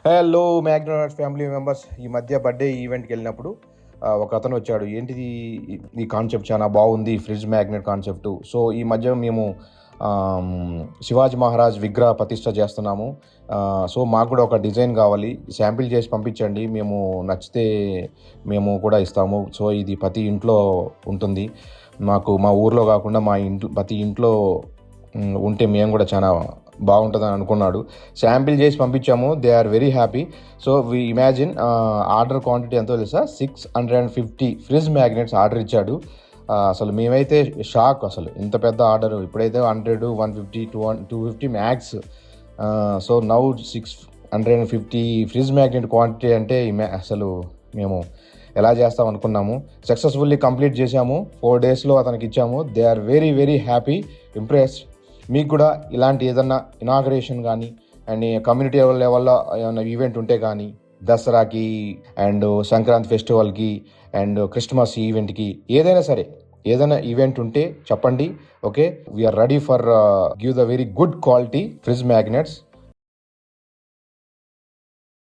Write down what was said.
Hello magnet family members. ఈ మధ్య birthday ఈవెంట్కి వెళ్ళినప్పుడు ఒక అతను వచ్చాడు. ఏంటిది ఈ కాన్సెప్ట్ చాలా బాగుంది, ఫ్రిడ్జ్ మ్యాగ్నెట్ కాన్సెప్ట్. సో ఈ మధ్య మేము శివాజీ మహారాజ్ విగ్రహ ప్రతిష్ట చేస్తున్నాము. సో మాకు కూడా ఒక డిజైన్ కావాలి, శాంపిల్ చేసి పంపించండి, మేము నచ్చితే మేము కూడా ఇస్తాము. సో ఇది ప్రతి ఇంట్లో ఉంటుంది, మాకు మా ఊర్లో కాకుండా మా ఇంట్లో ప్రతి ఇంట్లో ఉంటే మేము కూడా చాలా బాగుంటుందని అనుకున్నాడు. శాంపిల్ చేసి పంపించాము, they are very happy. So we imagine order quantity ఎంతో తెలుసా, 650 ఫ్రిడ్జ్ మ్యాగ్నెట్స్ ఆర్డర్ ఇచ్చాడు. అసలు మేమైతే షాక్, అసలు ఇంత పెద్ద ఆర్డర్. ఇప్పుడైతే 100, 150, 250 max. So now 650 fridge magnet quantity అంటే అసలు మేము ఎలా చేస్తాం అనుకున్నాము. సక్సెస్ఫుల్లీ కంప్లీట్ చేశాము, 4 daysలో అతనికి ఇచ్చాము. They are very very happy, impressed. మీకు కూడా ఇలాంటి ఏదన్నా ఇనాగరేషన్ కానీ అండ్ కమ్యూనిటీ లెవెల్లో ఏమైనా ఈవెంట్ ఉంటే కానీ, దసరాకి అండ్ సంక్రాంతి ఫెస్టివల్కి అండ్ క్రిస్మస్ ఈవెంట్కి, ఏదైనా ఈవెంట్ ఉంటే చెప్పండి. Okay, we're ready for give the very good quality fridge magnets.